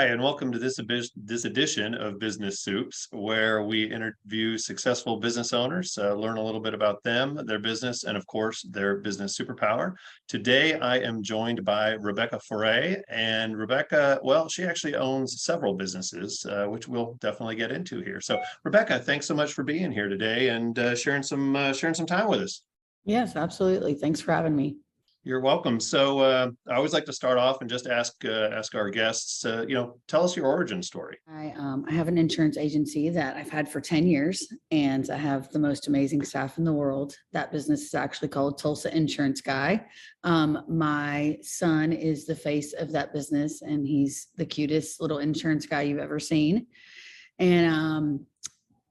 Hi, and welcome to this edition of Business Supes, where we interview successful business owners, learn a little bit about them, their business, and of course, their business superpower. Today, I am joined by Rebecca Foret, and Rebecca, well, she actually owns several businesses, which we'll definitely get into here. So, Rebecca, thanks so much for being here today and sharing some time with us. Yes, absolutely. Thanks for having me. You're welcome. So I always like to start off and just ask our guests, tell us your origin story. I have an insurance agency that I've had for 10 years, and I have the most amazing staff in the world. That business is actually called Tulsa Insurance Guy. My son is the face of that business, and he's the cutest little insurance guy you've ever seen. And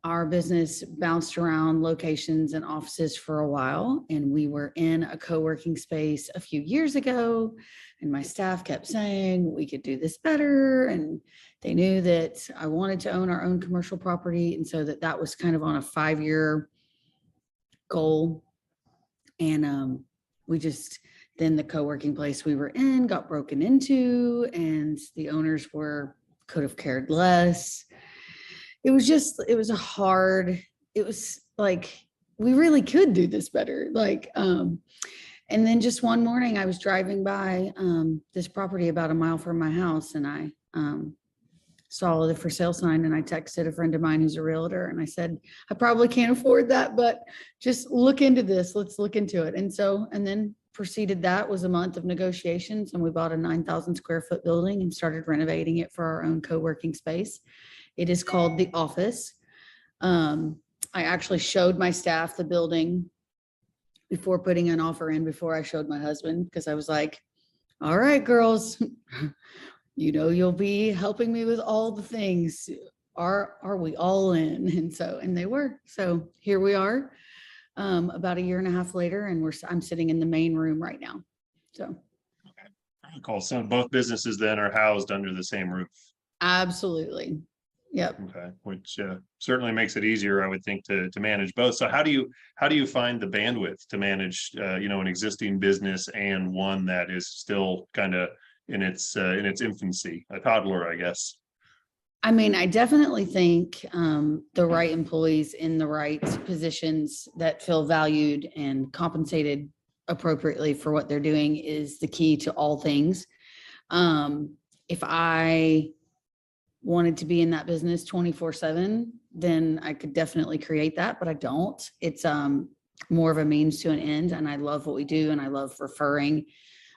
our business bounced around locations and offices for a while, and we were in a co-working space a few years ago, and my staff kept saying we could do this better, and they knew that I wanted to own our own commercial property, and so that was kind of on a 5-year goal. And then the co-working place we were in got broken into, and the owners could have cared less. It was like, we really could do this better. And then just one morning I was driving by this property about a mile from my house, and I saw the for sale sign, and I texted a friend of mine who's a realtor, and I said, I probably can't afford that, but just look into this. Let's look into it. And then proceeded. That was a month of negotiations, and we bought a 9,000 square foot building and started renovating it for our own co-working space. It is called the Office. I actually showed my staff the building before putting an offer in, before I showed my husband, because I was like, all right, girls, you'll be helping me with all the things. Are we all in? And they were. So here we are, about a year and a half later, and I'm sitting in the main room right now. So. Okay. Cool. So both businesses then are housed under the same roof. Absolutely. Yep. Okay, which certainly makes it easier, I would think, to manage both. So how do you find the bandwidth to manage an existing business and one that is still kind of in its infancy, a toddler, I guess? I mean, I definitely think the right employees in the right positions that feel valued and compensated appropriately for what they're doing is the key to all things. If I wanted to be in that business 24/7, then I could definitely create that, but I don't. It's more of a means to an end, and I love what we do, and I love referring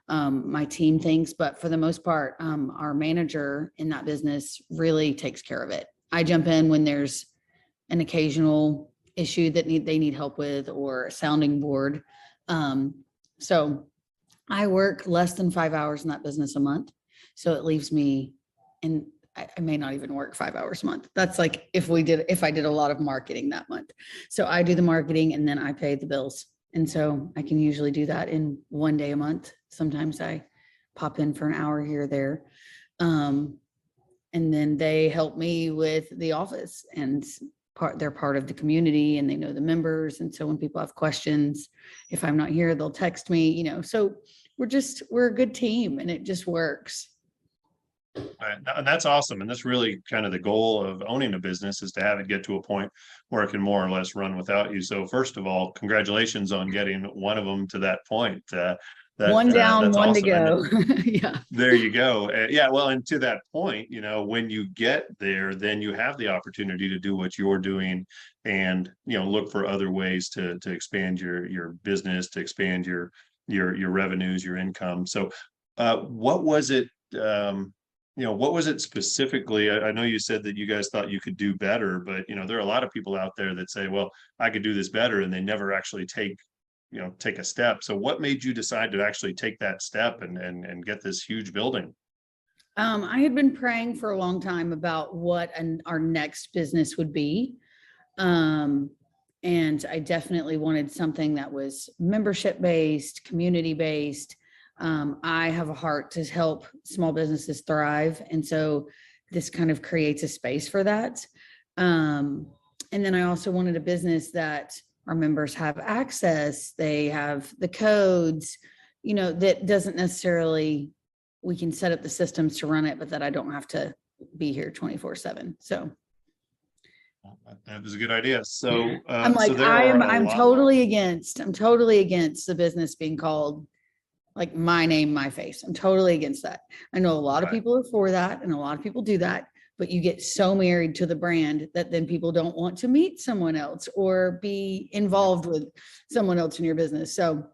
my team things, but for the most part, our manager in that business really takes care of it. I jump in when there's an occasional issue that they need help with, or a sounding board. So I work less than 5 hours in that business a month, so it leaves me, and I may not even work 5 hours a month. That's like if I did a lot of marketing that month. So I do the marketing, and then I pay the bills. And so I can usually do that in one day a month. Sometimes I pop in for an hour here or there. And then they help me with the office, and they're part of the community, and they know the members. And so when people have questions, if I'm not here, they'll text me, so we're a good team, and it just works. And that's awesome. And that's really kind of the goal of owning a business, is to have it get to a point where it can more or less run without you. So first of all, congratulations on getting one of them to that point. One down, one awesome. to go. Yeah. There you go. Yeah. Well, and to that point, when you get there, then you have the opportunity to do what you're doing, and, look for other ways to expand your business, to expand your revenues, your income. So what was it? What was it specifically? I know you said that you guys thought you could do better, but there are a lot of people out there that say, well, I could do this better, and they never actually take a step. So what made you decide to actually take that step and get this huge building? I had been praying for a long time about what our next business would be. And I definitely wanted something that was membership based, community based. I have a heart to help small businesses thrive. And so this kind of creates a space for that. And then I also wanted a business that our members have access. They have the codes, that doesn't necessarily, we can set up the systems to run it, but that I don't have to be here 24/7. So That was a good idea. So, I'm like, so there are a I'm lot. totally against the business being called like my name, my face. I'm totally against that. I know a lot of Right. people are for that and a lot of people do that, but you get so married to the brand that then people don't want to meet someone else or be involved with someone else in your business. So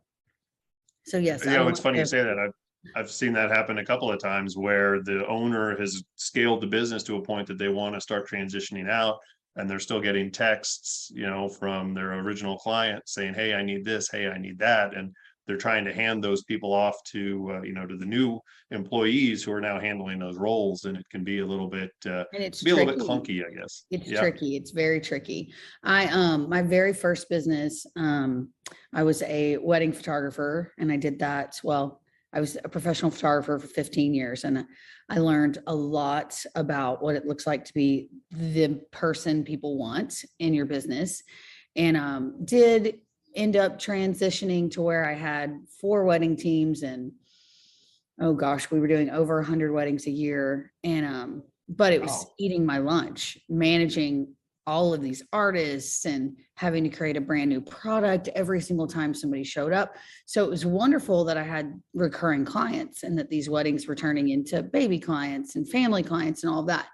yes, I It's want funny you to. say that. I've seen that happen a couple of times where the owner has scaled the business to a point that they want to start transitioning out, and they're still getting texts, from their original client saying, "Hey, I need this. Hey, I need that," and they're trying to hand those people off to the new employees who are now handling those roles, and it can be a little bit, And it's be a little bit tricky. clunky, I guess. It's Yeah. tricky. It's very tricky. My very first business, I was a wedding photographer and I did that. Well, I was a professional photographer for 15 years and I learned a lot about what it looks like to be the person people want in your business. And did end up transitioning to where I had 4 wedding teams and oh gosh, we were doing over 100 weddings a year. And but it was Wow. eating my lunch, managing all of these artists and having to create a brand new product every single time somebody showed up. So it was wonderful that I had recurring clients and that these weddings were turning into baby clients and family clients and all of that.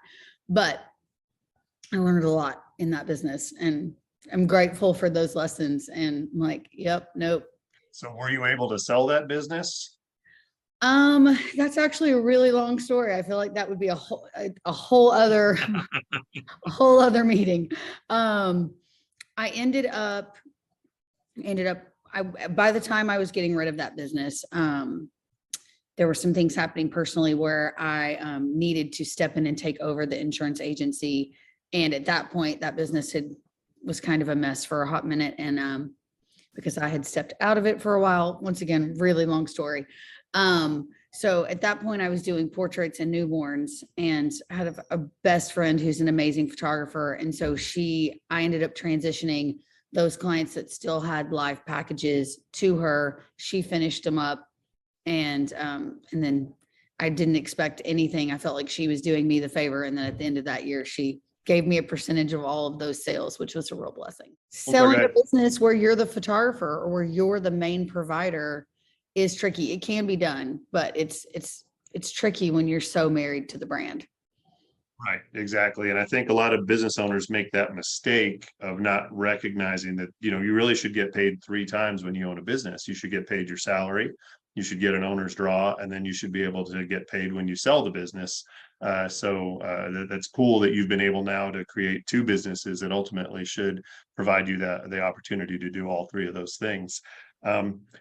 But I learned a lot in that business and I'm grateful for those lessons. And I'm like, yep, nope. So were you able to sell that business? That's actually a really long story. I feel like that would be a whole other a whole other meeting. I ended up by the time I was getting rid of that business, there were some things happening personally where I needed to step in and take over the insurance agency. And at that point, that business was kind of a mess for a hot minute. And because I had stepped out of it for a while, once again, really long story. So at that point I was doing portraits and newborns and I had a best friend who's an amazing photographer. And so I ended up transitioning those clients that still had live packages to her. She finished them up and then I didn't expect anything. I felt like she was doing me the favor. And then at the end of that year, she gave me a percentage of all of those sales, which was a real blessing. Selling a business where you're the photographer or where you're the main provider is tricky. It can be done, but it's tricky when you're so married to the brand. Right, exactly. And I think a lot of business owners make that mistake of not recognizing that, you really should get paid 3 times when you own a business. You should get paid your salary, you should get an owner's draw, and then you should be able to get paid when you sell the business. That's cool that you've been able now to create 2 businesses that ultimately should provide you the opportunity to do all 3 of those things.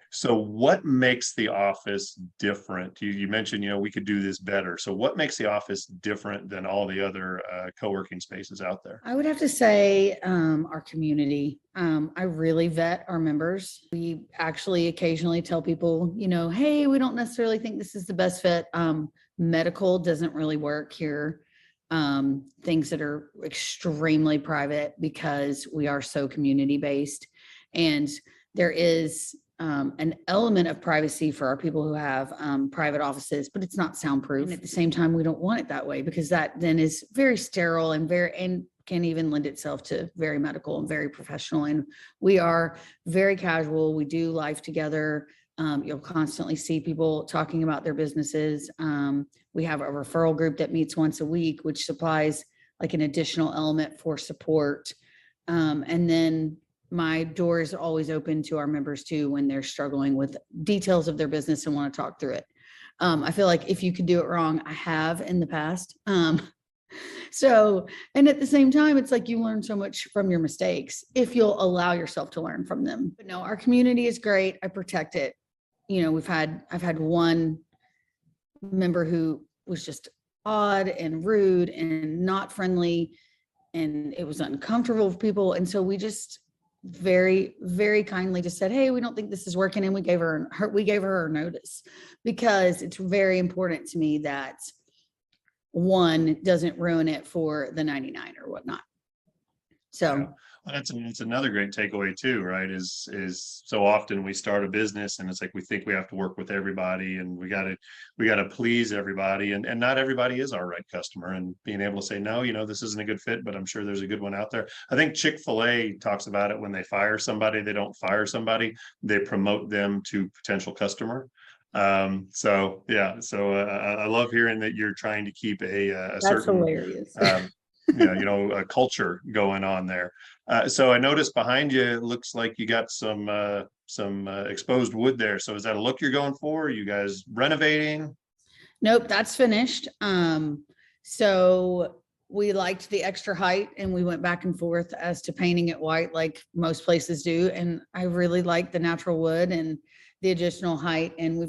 So what makes the office different? You mentioned, we could do this better. So what makes the office different than all the other co-working spaces out there? I would have to say our community. I really vet our members. We actually occasionally tell people, hey, we don't necessarily think this is the best fit. Medical doesn't really work here. Things that are extremely private because we are so community based. And there is an element of privacy for our people who have private offices, but it's not soundproof. And at the same time, we don't want it that way because that then is very sterile and can even lend itself to very medical and very professional. And we are very casual. We do life together. You'll constantly see people talking about their businesses. We have a referral group that meets once a week, which supplies like an additional element for support. And then my door is always open to our members too when they're struggling with details of their business and want to talk through it. I feel like if you could do it wrong, I have in the past. And at the same time, it's like you learn so much from your mistakes if you'll allow yourself to learn from them. But no, our community is great. I protect it. I've had one member who was just odd and rude and not friendly, and it was uncomfortable for people. And so we just very, very kindly just said, hey, we don't think this is working. And we gave her her notice because it's very important to me that one doesn't ruin it for the 99 or whatnot. So, Yeah. It's another great takeaway too, right? Is so often we start a business and it's like we think we have to work with everybody and we gotta please everybody, and not everybody is our right customer, and being able to say no, this isn't a good fit, but I'm sure there's a good one out there. I think Chick-fil-A talks about it. When they fire somebody, they don't fire somebody, they promote them to potential customer. So yeah, so I love hearing that you're trying to keep a That's certain hilarious. a culture going on there. So I noticed behind you, it looks like you got some exposed wood there. So is that a look you're going for? Are you guys renovating? Nope, that's finished. So we liked the extra height and we went back and forth as to painting it white like most places do. And I really like the natural wood and the additional height. And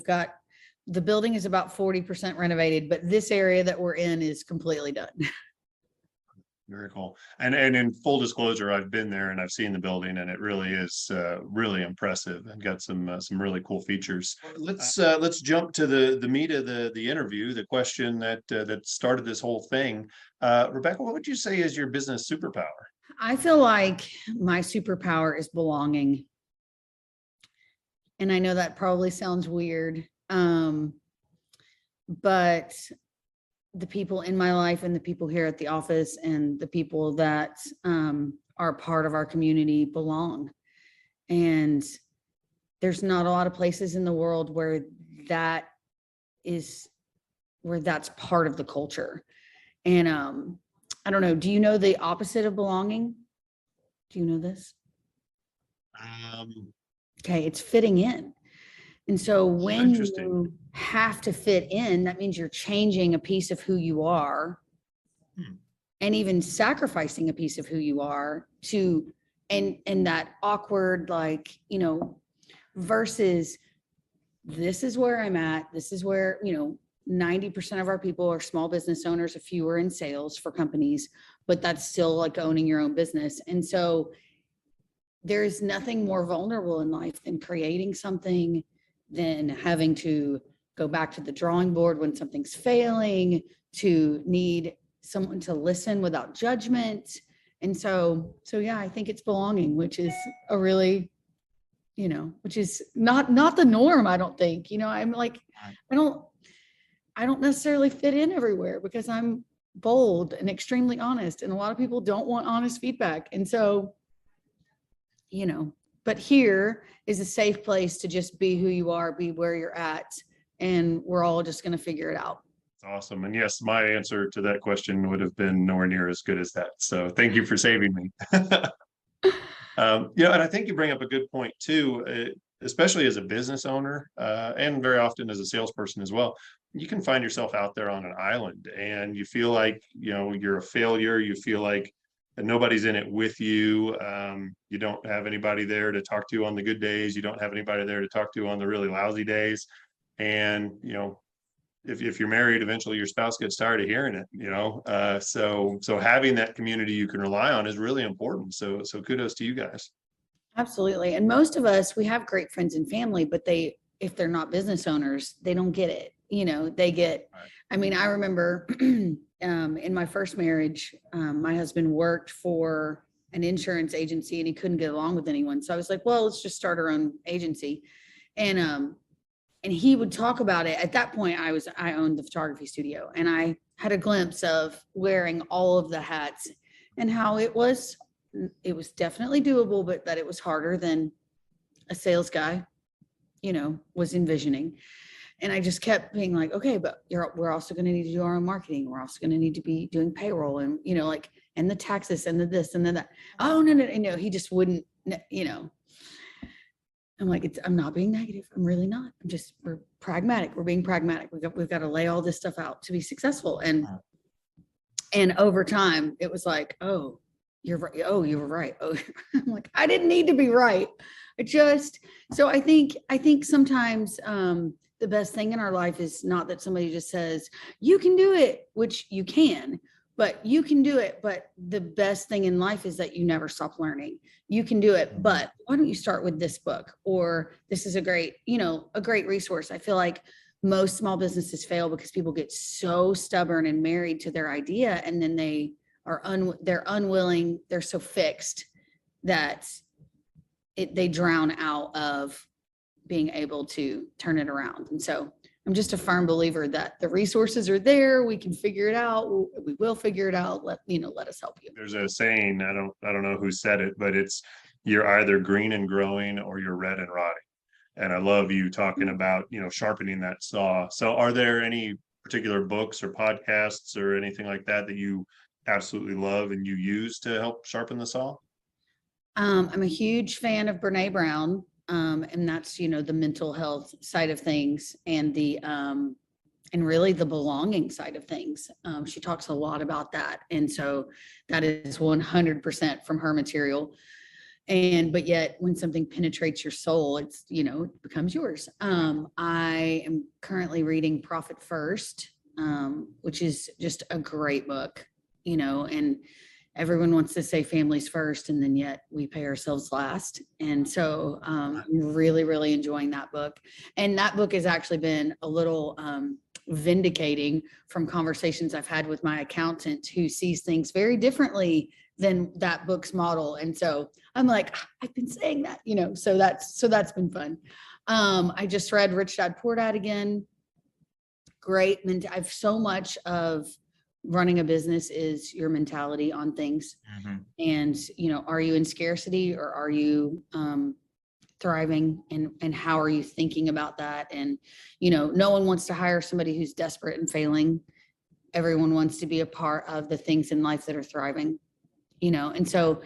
the building is about 40% renovated, but this area that we're in is completely done. Very cool. And in full disclosure, I've been there and I've seen the building, and it really is really impressive and got some really cool features. Let's jump to the meat of the interview, the question that started this whole thing. Rebecca, what would you say is your business superpower? I feel like my superpower is belonging. And I know that probably sounds weird. But the people in my life and the people here at the office and the people that are part of our community belong. And there's not a lot of places in the world where that's part of the culture. And I don't know, do you know the opposite of belonging? Do you know this? Okay, it's fitting in. And so when you have to fit in, that means you're changing a piece of who you are and even sacrificing a piece of who you are to, and that awkward, versus this is where I'm at. This is where, 90% of our people are small business owners, a few are in sales for companies, but that's still like owning your own business. And so there's nothing more vulnerable in life than creating something, than having to go back to the drawing board when something's failing, to need someone to listen without judgment. And so yeah, I think it's belonging, which is a really, which is not the norm, I don't think. I'm like, I don't necessarily fit in everywhere because I'm bold and extremely honest, and a lot of people don't want honest feedback. And so, but here is a safe place to just be who you are, be where you're at, and we're all just going to figure it out. Awesome. And yes, my answer to that question would have been nowhere near as good as that. So thank you for saving me. And I think you bring up a good point too, especially as a business owner, and very often as a salesperson as well. You can find yourself out there on an island and you feel like, you're a failure. You feel like nobody's in it with you. You don't have anybody there to talk to on the good days. You don't have anybody there to talk to on the really lousy days. And, if you're married, eventually your spouse gets tired of hearing it, so having that community you can rely on is really important. So kudos to you guys. Absolutely. And most of us, we have great friends and family, but if they're not business owners, they don't get it. I mean, I remember in my first marriage, my husband worked for an insurance agency and he couldn't get along with anyone. So I was like, well, let's just start our own agency. And he would talk about it. At that point, I owned the photography studio, and I had a glimpse of wearing all of the hats and how it was definitely doable, but that it was harder than a sales guy, was envisioning. And I just kept being like, okay, but we're also going to need to do our own marketing. We're also going to need to be doing payroll and, and the taxes and the this and then that. Oh, no. He just wouldn't, I'm like, I'm not being negative. I'm really not. We're pragmatic. We're being pragmatic. We've got to lay all this stuff out to be successful. And over time it was like, oh, you're right. Oh, you were right. Oh, I'm like, I didn't need to be right. So I think sometimes, the best thing in our life is not that somebody just says, you can do it, which you can, but you can do it. But the best thing in life is that you never stop learning. You can do it, but why don't you start with this book? Or this is a great resource. I feel like most small businesses fail because people get so stubborn and married to their idea. And then they're unwilling. They're so fixed that they drown out of being able to turn it around. And so I'm just a firm believer that the resources are there. We can figure it out. We will figure it out. Let us help you. There's a saying, I don't know who said it, but it's, you're either green and growing or you're red and rotting. And I love you talking about, sharpening that saw. So are there any particular books or podcasts or anything like that that you absolutely love and you use to help sharpen the saw? I'm a huge fan of Brene Brown. And that's, the mental health side of things and and really the belonging side of things. She talks a lot about that. And so that is 100% from her material. But yet when something penetrates your soul, it becomes yours. I am currently reading Profit First, which is just a great book, and everyone wants to say families first, and then yet we pay ourselves last. And so I'm really, really enjoying that book. And that book has actually been a little vindicating from conversations I've had with my accountant, who sees things very differently than that book's model. And so I'm like, I've been saying that, so that's been fun. I just read Rich Dad Poor Dad again. Great. And I've so much of running a business is your mentality on things. Mm-hmm. And, are you in scarcity or are you thriving, and how are you thinking about that? And, no one wants to hire somebody who's desperate and failing. Everyone wants to be a part of the things in life that are thriving, and so,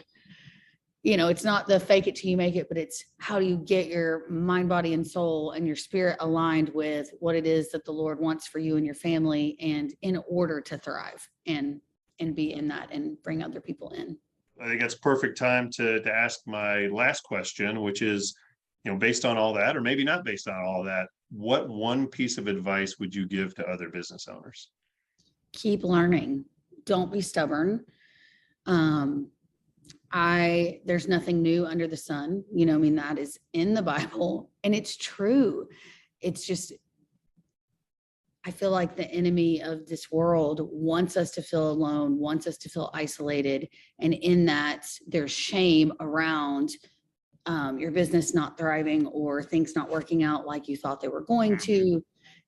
it's not the fake it till you make it, but it's how do you get your mind, body, and soul and your spirit aligned with what it is that the Lord wants for you and your family, and in order to thrive and be in that and bring other people in. I think that's perfect time to ask my last question, which is, based on all that, or maybe not based on all that, what one piece of advice would you give to other business owners? Keep learning. Don't be stubborn. There's nothing new under the sun, that is in the Bible, and it's true. It's just, I feel like the enemy of this world wants us to feel alone, wants us to feel isolated. And in that, there's shame around your business not thriving or things not working out like you thought they were going to.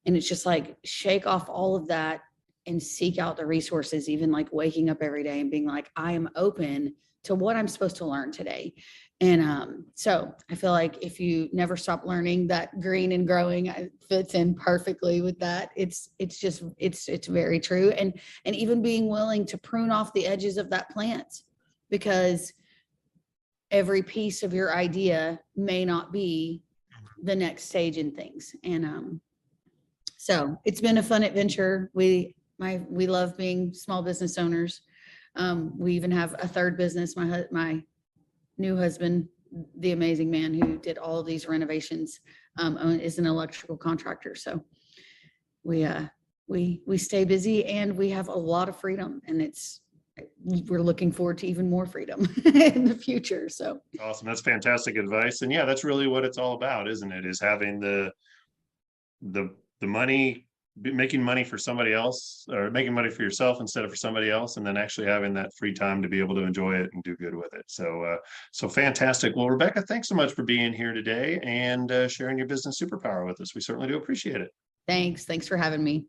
And it's just like, shake off all of that and seek out the resources, even like waking up every day and being like, I am open to what I'm supposed to learn today. And so I feel like if you never stop learning, that green and growing fits in perfectly with that. It's very true. And even being willing to prune off the edges of that plant, because every piece of your idea may not be the next stage in things. And so it's been a fun adventure. We love being small business owners. We even have a third business. My new husband, the amazing man who did all of these renovations, is an electrical contractor. So we stay busy and we have a lot of freedom, and we're looking forward to even more freedom in the future. So awesome. That's fantastic advice. And yeah, that's really what it's all about, isn't it? Is having the money, making money for somebody else, or making money for yourself instead of for somebody else, and then actually having that free time to be able to enjoy it and do good with it. So fantastic. Well, Rebecca, thanks so much for being here today and sharing your business superpower with us. We certainly do appreciate it. Thanks for having me.